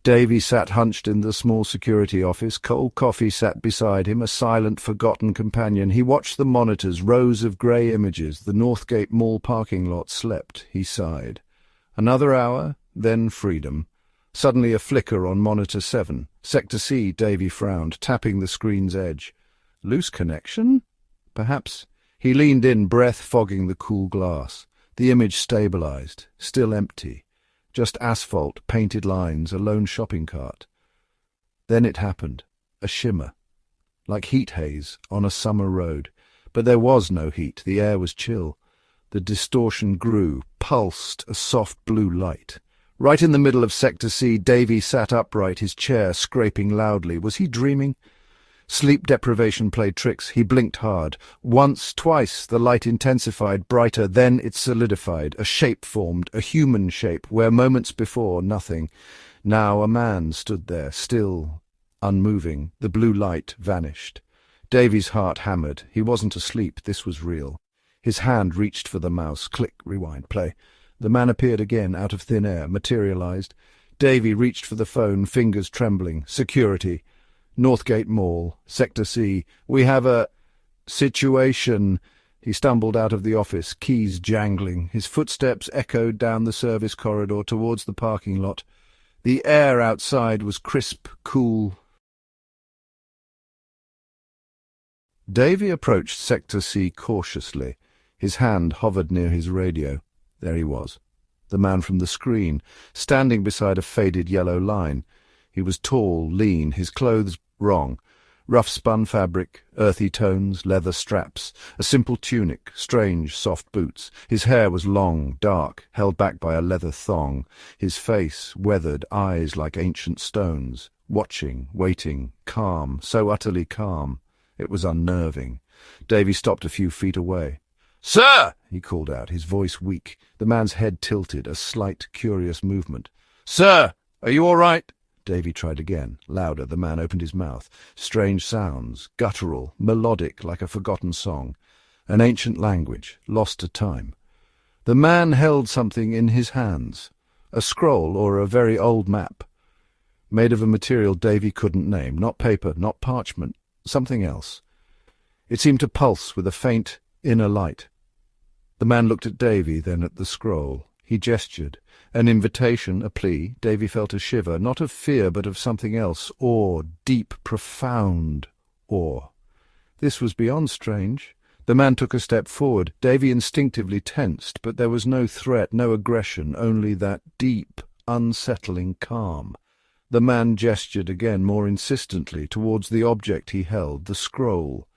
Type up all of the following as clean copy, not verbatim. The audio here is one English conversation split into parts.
Davy sat hunched in the small security office. Cold coffee sat beside him, a silent, forgotten companion. He watched the monitors, rows of grey images. The Northgate Mall parking lot slept. He sighed. Another hour, then freedom. Suddenly a flicker on monitor 7. Sector C, Davy frowned, tapping the screen's edge. Loose connection? Perhaps. He leaned in, breath fogging the cool glass. The image stabilized, still empty. Just asphalt, painted lines, a lone shopping cart. Then it happened. A shimmer. Like heat haze on a summer road. But there was no heat. The air was chill. The distortion grew, pulsed a soft blue light. Right in the middle of Sector C, Davy sat upright, his chair scraping loudly. Was he dreaming? Sleep deprivation played tricks. He blinked hard. Once, twice, the light intensified, brighter, then it solidified. A shape formed, a human shape, where moments before, nothing. Now a man stood there, still, unmoving. The blue light vanished. Davy's heart hammered. He wasn't asleep. This was real. His hand reached for the mouse. Click, rewind, play. The man appeared again, out of thin air, materialized. Davy reached for the phone, fingers trembling. Security. Northgate Mall, Sector C. We have a situation. He stumbled out of the office, keys jangling. His footsteps echoed down the service corridor towards the parking lot. The air outside was crisp, cool. Davy approached Sector C cautiously. His hand hovered near his radio. There he was, the man from the screen, standing beside a faded yellow line. He was tall, lean, his clothes wrong. Rough spun fabric, earthy tones, leather straps, a simple tunic, strange, soft boots. His hair was long, dark, held back by a leather thong. His face, weathered, eyes like ancient stones. Watching, waiting, calm, so utterly calm. It was unnerving. Davy stopped a few feet away. "Sir!" he called out, his voice weak. The man's head tilted, a slight, curious movement. "Sir! Are you all right?" Davy tried again. Louder, the man opened his mouth. Strange sounds, guttural, melodic, like a forgotten song. An ancient language, lost to time. The man held something in his hands. A scroll or a very old map. Made of a material Davy couldn't name. Not paper, not parchment. Something else. It seemed to pulse with a faint, inner light. The man looked at Davy, then at the scroll. He gestured. An invitation, a plea. Davy felt a shiver, not of fear, but of something else. Awe, deep, profound awe. This was beyond strange. The man took a step forward. Davy instinctively tensed, but there was no threat, no aggression, only that deep, unsettling calm. The man gestured again, more insistently, towards the object he held, the scroll.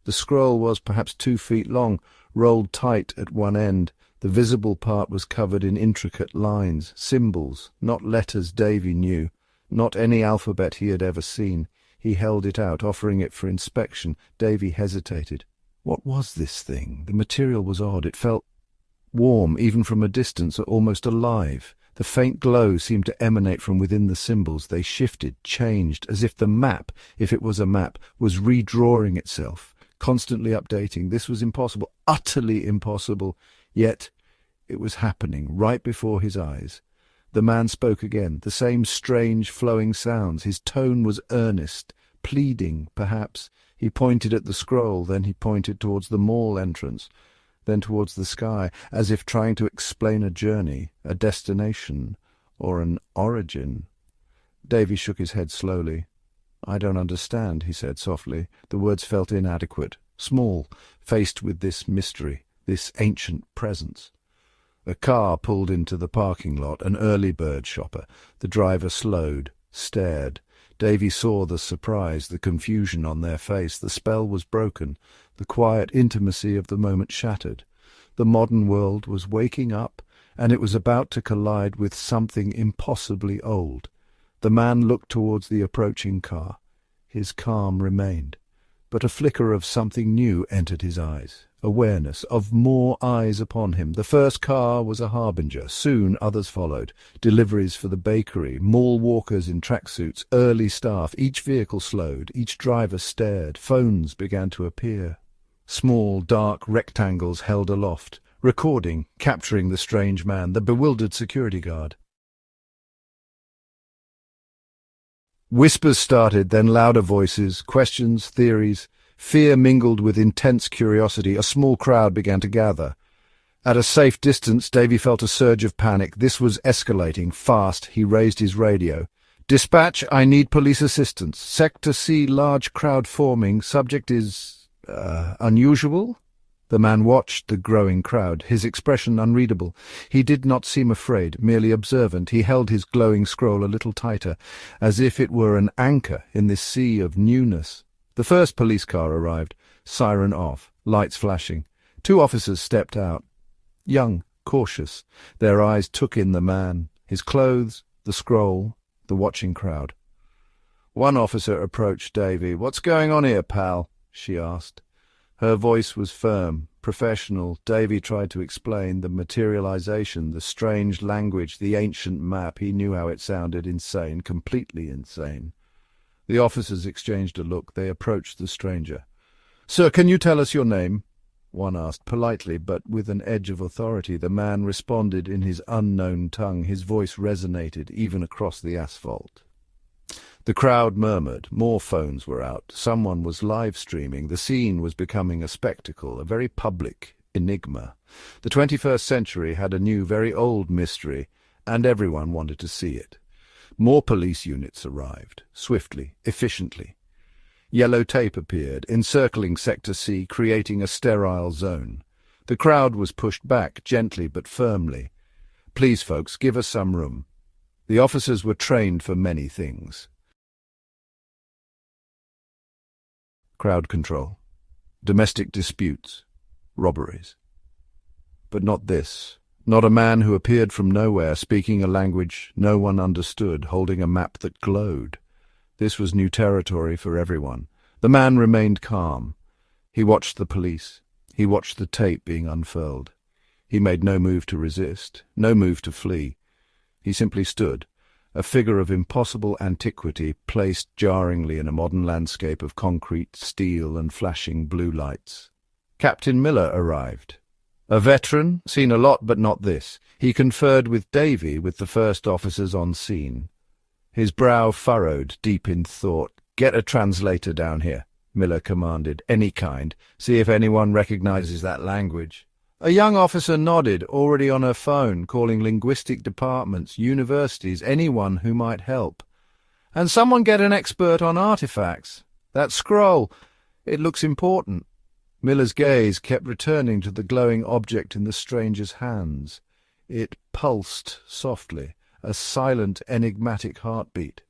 The scroll was perhaps 2 feet long, rolled tight at one end. The visible part was covered in intricate lines, symbols, not letters Davy knew, not any alphabet he had ever seen. He held it out, offering it for inspection. Davy hesitated. What was this thing? The material was odd. It felt warm, even from a distance, almost alive. The faint glow seemed to emanate from within the symbols. They shifted, changed, as if the map, if it was a map, was redrawing itself. Constantly updating. This was impossible, utterly impossible. Yet it was happening right before his eyes. The man spoke again, the same strange flowing sounds. His tone was earnest, pleading, perhaps. He pointed at the scroll, then he pointed towards the mall entrance, then towards the sky, as if trying to explain a journey, a destination, or an origin. Davy shook his head slowly. "I don't understand," he said softly. The words felt inadequate, small, faced with this mystery, this ancient presence. A car pulled into the parking lot, an early bird shopper. The driver slowed, stared. Davy saw the surprise, the confusion on their face. The spell was broken, the quiet intimacy of the moment shattered. The modern world was waking up, and it was about to collide with something impossibly old. The man looked towards the approaching car. His calm remained, but a flicker of something new entered his eyes, awareness of more eyes upon him. The first car was a harbinger. Soon others followed. Deliveries for the bakery, mall walkers in tracksuits, early staff. Each vehicle slowed. Each driver stared. Phones began to appear. Small, dark rectangles held aloft. recording, capturing the strange man, the bewildered security guard. Whispers started, then louder voices, questions, theories. Fear mingled with intense curiosity. A small crowd began to gather. At a safe distance, Davy felt a surge of panic. This was escalating. Fast, he raised his radio. "Dispatch, I need police assistance. Sector C, large crowd forming. Subject is, unusual?" The man watched the growing crowd, his expression unreadable. He did not seem afraid, merely observant. He held his glowing scroll a little tighter, as if it were an anchor in this sea of newness. The first police car arrived, siren off, lights flashing. 2 officers stepped out. Young, cautious, their eyes took in the man, his clothes, the scroll, the watching crowd. One officer approached Davy. "What's going on here, pal?" she asked. Her voice was firm, professional. Davy tried to explain the materialization, the strange language, the ancient map. He knew how it sounded. Insane, completely insane. The officers exchanged a look. They approached the stranger. "Sir, can you tell us your name?" one asked, politely, but with an edge of authority. The man responded in his unknown tongue. His voice resonated, even across the asphalt. The crowd murmured. More phones were out. Someone was live-streaming. The scene was becoming a spectacle, a very public enigma. The 21st century had a new, very old mystery, and everyone wanted to see it. More police units arrived, swiftly, efficiently. Yellow tape appeared, encircling Sector C, creating a sterile zone. The crowd was pushed back, gently but firmly. "Please, folks, give us some room." The officers were trained for many things. Crowd control, domestic disputes, robberies. But not this. Not a man who appeared from nowhere, speaking a language no one understood, holding a map that glowed. This was new territory for everyone. The man remained calm. He watched the police. He watched the tape being unfurled. He made no move to resist, no move to flee. He simply stood, a figure of impossible antiquity, placed jarringly in a modern landscape of concrete, steel, and flashing blue lights. Captain Miller arrived. A veteran, seen a lot but not this. He conferred with Davy, with the first officers on scene. His brow furrowed, deep in thought. "Get a translator down here," Miller commanded. "Any kind. See if anyone recognizes that language." A young officer nodded, already on her phone, calling linguistic departments, universities, anyone who might help. "And someone get an expert on artifacts. That scroll, it looks important." Miller's gaze kept returning to the glowing object in the stranger's hands. It pulsed softly, a silent, enigmatic heartbeat.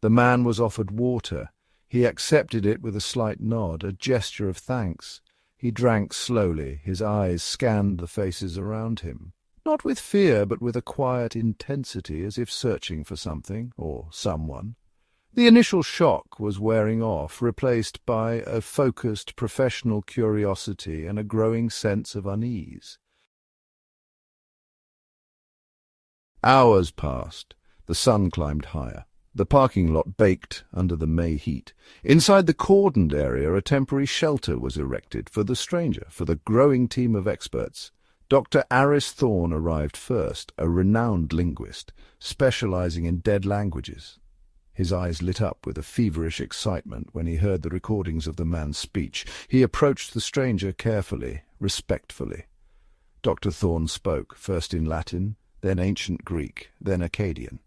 The man was offered water. He accepted it with a slight nod, a gesture of thanks. He drank slowly. His eyes scanned the faces around him. Not with fear, but with a quiet intensity, as if searching for something or someone. The initial shock was wearing off, replaced by a focused professional curiosity and a growing sense of unease. Hours passed. The sun climbed higher. The parking lot baked under the May heat. Inside the cordoned area, a temporary shelter was erected for the stranger, for the growing team of experts. Dr. Aris Thorne arrived first, a renowned linguist, specializing in dead languages. His eyes lit up with a feverish excitement when he heard the recordings of the man's speech. He approached the stranger carefully, respectfully. Dr. Thorne spoke, first in Latin, then ancient Greek, then Akkadian.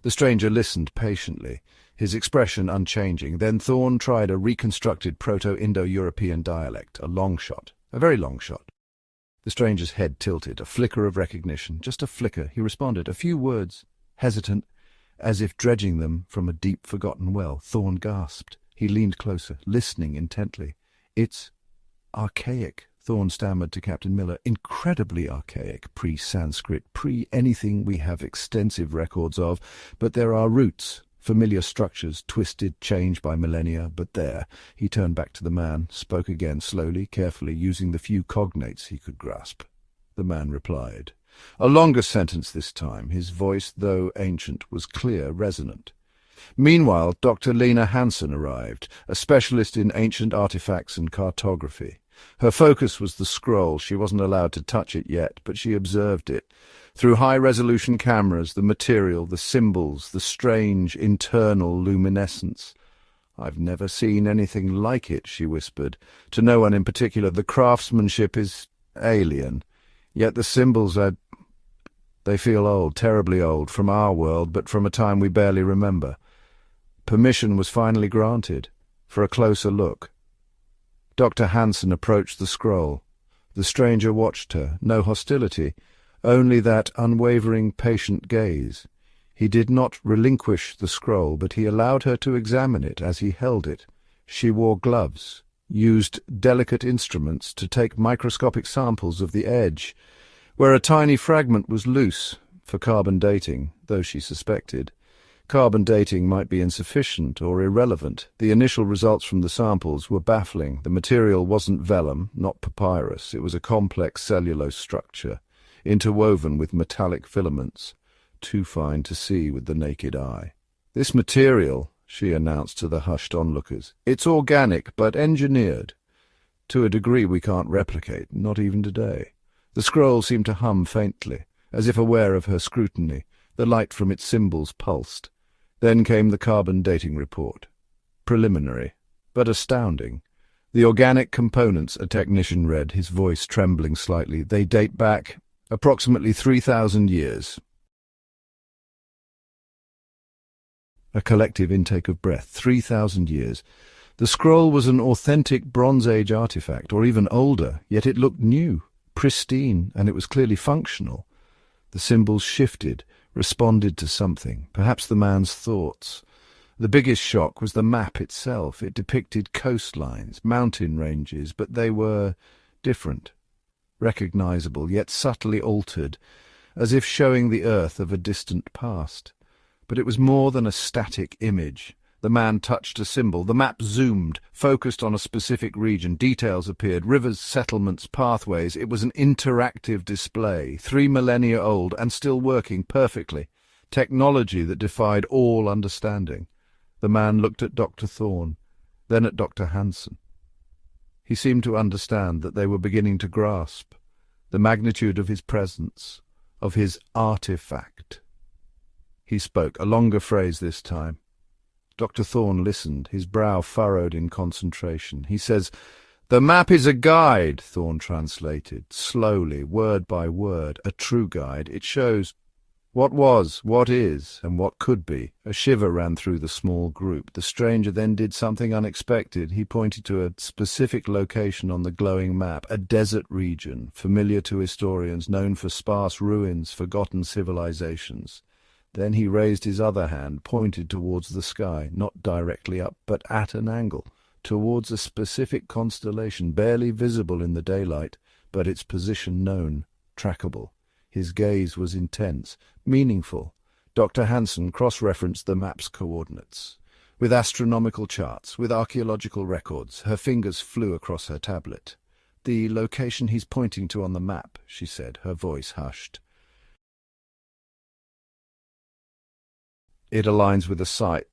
The stranger listened patiently, his expression unchanging. Then Thorne tried a reconstructed Proto-Indo-European dialect, a long shot, a very long shot. The stranger's head tilted, a flicker of recognition, just a flicker. He responded, a few words, hesitant, as if dredging them from a deep forgotten well. Thorne gasped. He leaned closer, listening intently. "It's archaic," Thorne stammered to Captain Miller. "Incredibly archaic, pre-Sanskrit, pre-anything we have extensive records of. But there are roots, familiar structures, twisted, changed by millennia. But there." He turned back to the man, spoke again, slowly, carefully, using the few cognates he could grasp. The man replied. A longer sentence this time. His voice, though ancient, was clear, resonant. Meanwhile, Dr. Lena Hansen arrived, a specialist in ancient artifacts and cartography. Her focus was the scroll. She wasn't allowed to touch it yet, but she observed it. Through high-resolution cameras, the material, the symbols, the strange internal luminescence. "I've never seen anything like it," she whispered. To no one in particular. "The craftsmanship is alien. Yet the symbols they feel old, terribly old, from our world, but from a time we barely remember." Permission was finally granted for a closer look. Dr. Hansen approached the scroll. The stranger watched her, no hostility, only that unwavering, patient gaze. He did not relinquish the scroll, but he allowed her to examine it as he held it. She wore gloves, used delicate instruments to take microscopic samples of the edge, where a tiny fragment was loose, for carbon dating, though she suspected. Carbon dating might be insufficient or irrelevant. The initial results from the samples were baffling. The material wasn't vellum, not papyrus. It was a complex cellulose structure, interwoven with metallic filaments, too fine to see with the naked eye. "This material," she announced to the hushed onlookers, "it's organic but engineered. To a degree we can't replicate, not even today." The scroll seemed to hum faintly, as if aware of her scrutiny. The light from its symbols pulsed. Then came the carbon dating report. Preliminary, but astounding. "The organic components," a technician read, his voice trembling slightly, "they date back approximately 3,000 years. A collective intake of breath. 3,000 years. The scroll was an authentic Bronze Age artifact, or even older, yet it looked new, pristine, and it was clearly functional. The symbols shifted, responded to something, perhaps the man's thoughts. The biggest shock was the map itself. It depicted coastlines, mountain ranges, but they were different, recognizable, yet subtly altered, as if showing the earth of a distant past. But it was more than a static image. The man touched a symbol. The map zoomed, focused on a specific region. Details appeared, rivers, settlements, pathways. It was an interactive display, 3 millennia old and still working perfectly. Technology that defied all understanding. The man looked at Dr. Thorne, then at Dr. Hansen. He seemed to understand that they were beginning to grasp the magnitude of his presence, of his artifact. He spoke, a longer phrase this time. Dr. Thorne listened, his brow furrowed in concentration. He says, "The map is a guide," Thorne translated, slowly, word by word, a true guide. "It shows what was, what is, and what could be." A shiver ran through the small group. The stranger then did something unexpected. He pointed to a specific location on the glowing map, a desert region, familiar to historians, known for sparse ruins, forgotten civilizations. Then he raised his other hand, pointed towards the sky, not directly up, but at an angle, towards a specific constellation, barely visible in the daylight, but its position known, trackable. His gaze was intense, meaningful. Dr. Hansen cross-referenced the map's coordinates, with astronomical charts, with archaeological records. Her fingers flew across her tablet. "The location he's pointing to on the map," she said, her voice hushed. "It aligns with a site,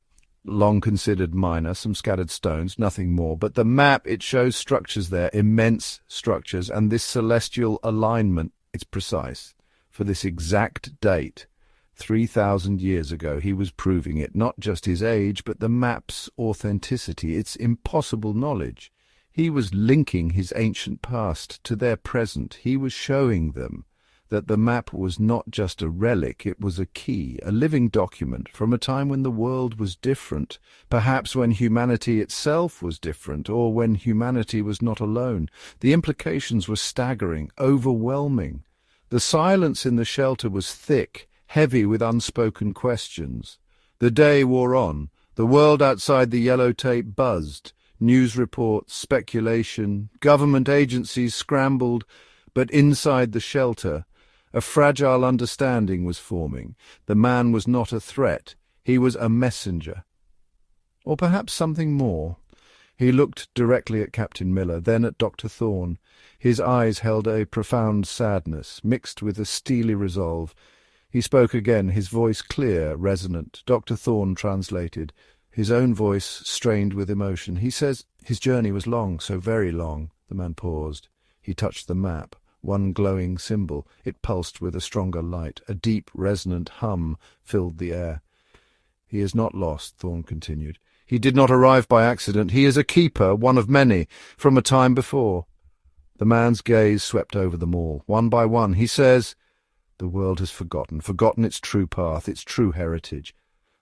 long considered minor, some scattered stones, nothing more. But the map, it shows structures there, immense structures, and this celestial alignment, it's precise. For this exact date, 3,000 years ago, he was proving it, not just his age, but the map's authenticity, its impossible knowledge. He was linking his ancient past to their present. He was showing them that the map was not just a relic, it was a key, a living document from a time when the world was different, perhaps when humanity itself was different, or when humanity was not alone. The implications were staggering, overwhelming. The silence in the shelter was thick, heavy with unspoken questions. The day wore on. The world outside the yellow tape buzzed. News reports, speculation, government agencies scrambled, but inside the shelter, a fragile understanding was forming. The man was not a threat. He was a messenger. Or perhaps something more. He looked directly at Captain Miller, then at Dr. Thorne. His eyes held a profound sadness, mixed with a steely resolve. He spoke again, his voice clear, resonant. Dr. Thorne translated, his own voice strained with emotion. "He says his journey was long, so very long. The man paused. He touched the map, one glowing symbol. It pulsed with a stronger light. A deep, resonant hum filled the air. "He is not lost," Thorne continued. "He did not arrive by accident. He is a keeper, one of many, from a time before." The man's gaze swept over them all, one by one. "He says, the world has forgotten its true path, its true heritage."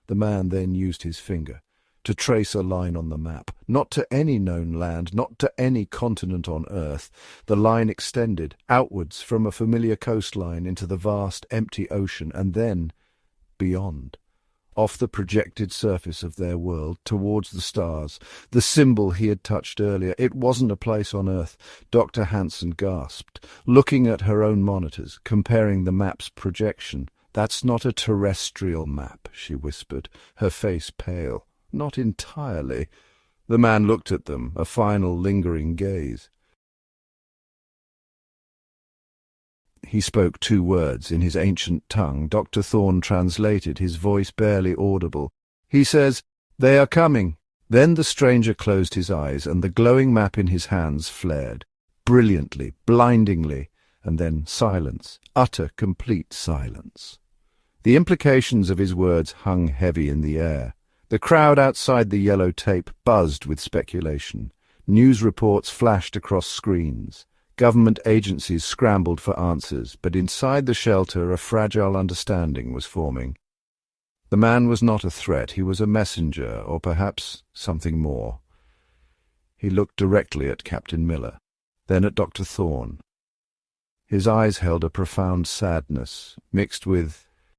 The man then used his finger to trace a line on the map, not to any known land, not to any continent on earth. The line extended outwards from a familiar coastline into the vast, empty ocean, and then beyond, off the projected surface of their world, towards the stars, the symbol he had touched earlier. It wasn't a place on Earth. Dr. Hanson gasped, looking at her own monitors, comparing the map's projection. "That's not a terrestrial map," she whispered, her face pale. "Not entirely." The man looked at them, a final lingering gaze. He spoke 2 words in his ancient tongue. Dr. Thorne translated, his voice barely audible. He says, "They are coming." Then the stranger closed his eyes, and the glowing map in his hands flared, brilliantly, blindingly, and then silence, utter, complete silence. The implications of his words hung heavy in the air. The crowd outside the yellow tape buzzed with speculation. News reports flashed across screens. Government agencies scrambled for answers, but inside the shelter a fragile understanding was forming. The man was not a threat, he was a messenger, or perhaps something more. He looked directly at Captain Miller, then at Dr. Thorne. His eyes held a profound sadness, mixed with